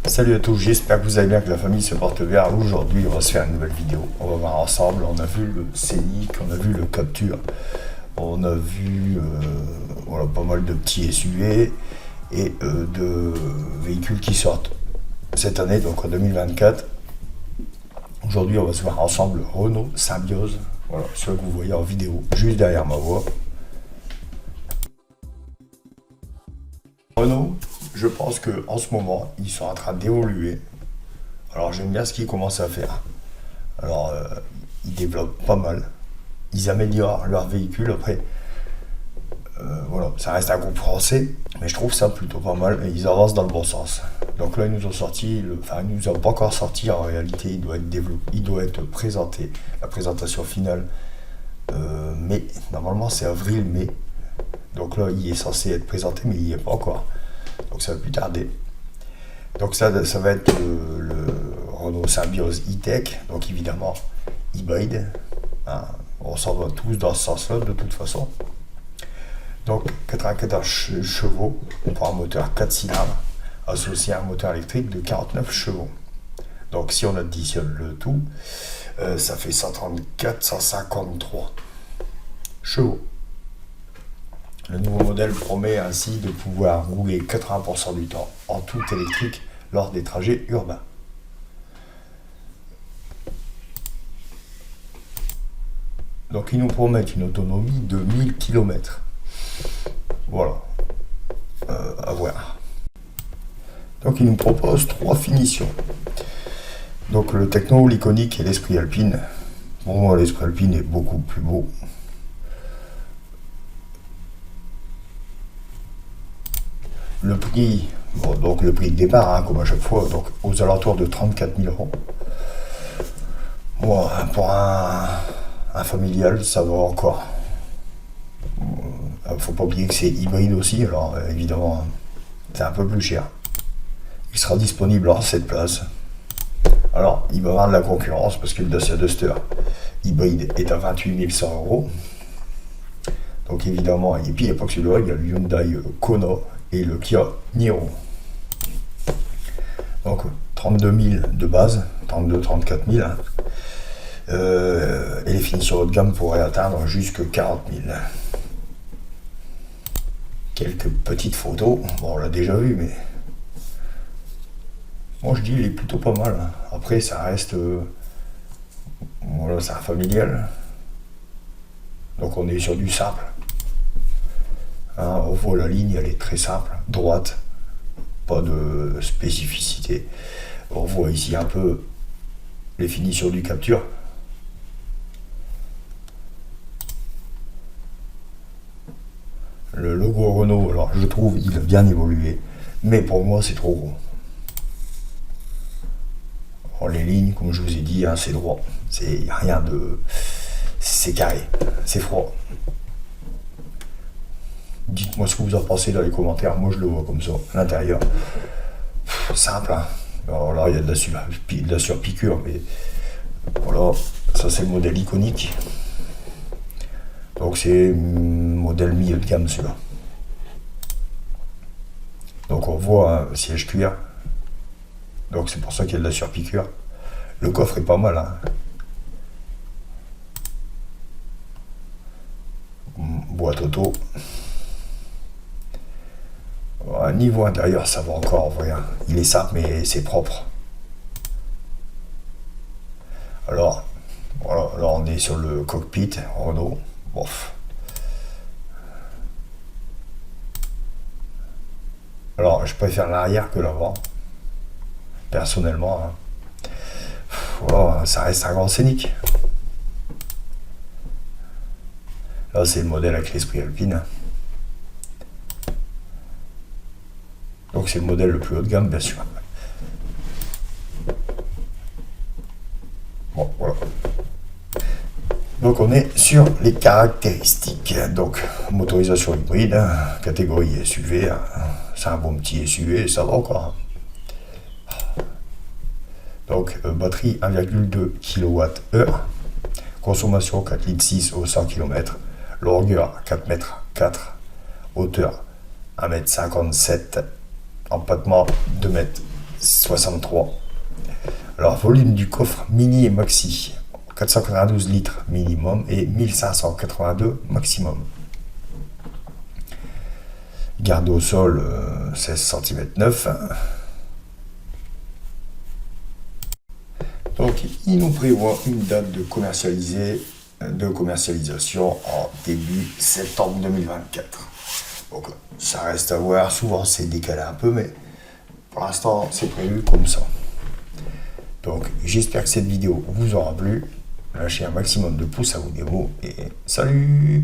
Salut à tous, j'espère que vous allez bien, que la famille se porte bien. Aujourd'hui, on va se faire une nouvelle vidéo. On va voir ensemble, on a vu le Scénic, on a vu le Captur, on a vu voilà, pas mal de petits SUV et de véhicules qui sortent cette année, donc en 2024. Aujourd'hui, on va se voir ensemble Renault Symbiose, voilà, celui que vous voyez en vidéo juste derrière ma voix. Renault, je pense qu'en ce moment, ils sont en train d'évoluer. Alors j'aime bien ce qu'ils commencent à faire. Alors ils développent pas mal. Ils améliorent leur véhicule. Après, voilà, ça reste un groupe français, mais je trouve ça plutôt pas mal. Et ils avancent dans le bon sens. Donc là, ils nous ont sorti, enfin, ils nous ont pas encore sorti. En réalité, il doit être développé, il doit être présenté. La présentation finale, mai. Normalement, c'est avril-mai. Donc là, il est censé être présenté, mais il n'y est pas encore. Donc ça va plus tarder. Donc ça va être le Renault Symbiose e-Tech, donc évidemment hybride. Hein, on s'en va tous dans ce sens-là de toute façon. Donc 94 chevaux pour un moteur 4 cylindres associé à un moteur électrique de 49 chevaux. Donc si on additionne le tout, ça fait 134, 153 chevaux. Le nouveau modèle promet ainsi de pouvoir rouler 80% du temps en tout électrique lors des trajets urbains. Donc ils nous promettent une autonomie de 1000 km. Voilà, à voir. Donc ils nous proposent 3 finitions. Donc le techno, l'iconique et l'esprit alpine. Pour moi, l'esprit alpine est beaucoup plus beau. Le prix, bon, donc le prix de départ, hein, comme à chaque fois, donc aux alentours de 34 000 euros. Bon, pour un familial, ça va encore. Faut pas oublier que c'est hybride aussi, alors évidemment, c'est un peu plus cher. Il sera disponible en 7 places. Alors, il va y avoir de la concurrence parce que le Dacia Duster hybride est à 28 100 euros. Donc évidemment, et puis il n'y a pas que celui-là, il y a le Hyundai Kona et le Kia Niro. Donc 32 000 de base, 32-34 000. Hein. Et les finitions haut de gamme pourraient atteindre jusque 40 000. Quelques petites photos, bon on l'a déjà vu, mais moi je dis il est plutôt pas mal. Hein. Après ça reste, voilà, c'est un familial. Donc on est sur du simple. Hein, on voit la ligne, elle est très simple, droite, pas de spécificité. On voit ici un peu les finitions du Captur. Le logo Renault, alors je trouve il a bien évolué, mais pour moi c'est trop gros. Alors, les lignes, comme je vous ai dit, hein, c'est droit, c'est rien de, c'est carré, c'est froid. Dites-moi ce que vous en pensez dans les commentaires. Moi, je le vois comme ça. L'intérieur, simple. Hein. Alors là, il y a de la surpiqûre, mais voilà, ça c'est le modèle iconique. Donc c'est modèle milieu de gamme celui-là. Donc on voit un siège cuir. Donc c'est pour ça qu'il y a de la surpiqûre. Le coffre est pas mal. Hein. Boîte auto. Niveau intérieur, ça va encore, vrai. Il est simple, mais c'est propre. Alors, voilà, là on est sur le cockpit Renault. Bof. Alors, je préfère l'arrière que l'avant, personnellement. Hein. Voilà, ça reste un grand Scénic. Là, c'est le modèle avec l'esprit alpine. Donc c'est le modèle le plus haut de gamme, bien sûr. Bon, voilà. Donc on est sur les caractéristiques. Donc motorisation hybride, catégorie SUV, c'est un bon petit SUV, ça va encore. Donc batterie 1,2 kWh, consommation 4,6 litres au 100 km, longueur 4,4 m, hauteur 1,57 m, empattement 2 m 63. Alors, volume du coffre mini et maxi, 492 litres minimum et 1582 maximum. Garde au sol 16 cm 9. Donc il nous prévoit une date de commercialisation en début septembre 2024. Donc ça reste à voir, souvent c'est décalé un peu, mais pour l'instant c'est prévu comme ça. Donc j'espère que cette vidéo vous aura plu. Lâchez un maximum de pouces à vos démos et salut!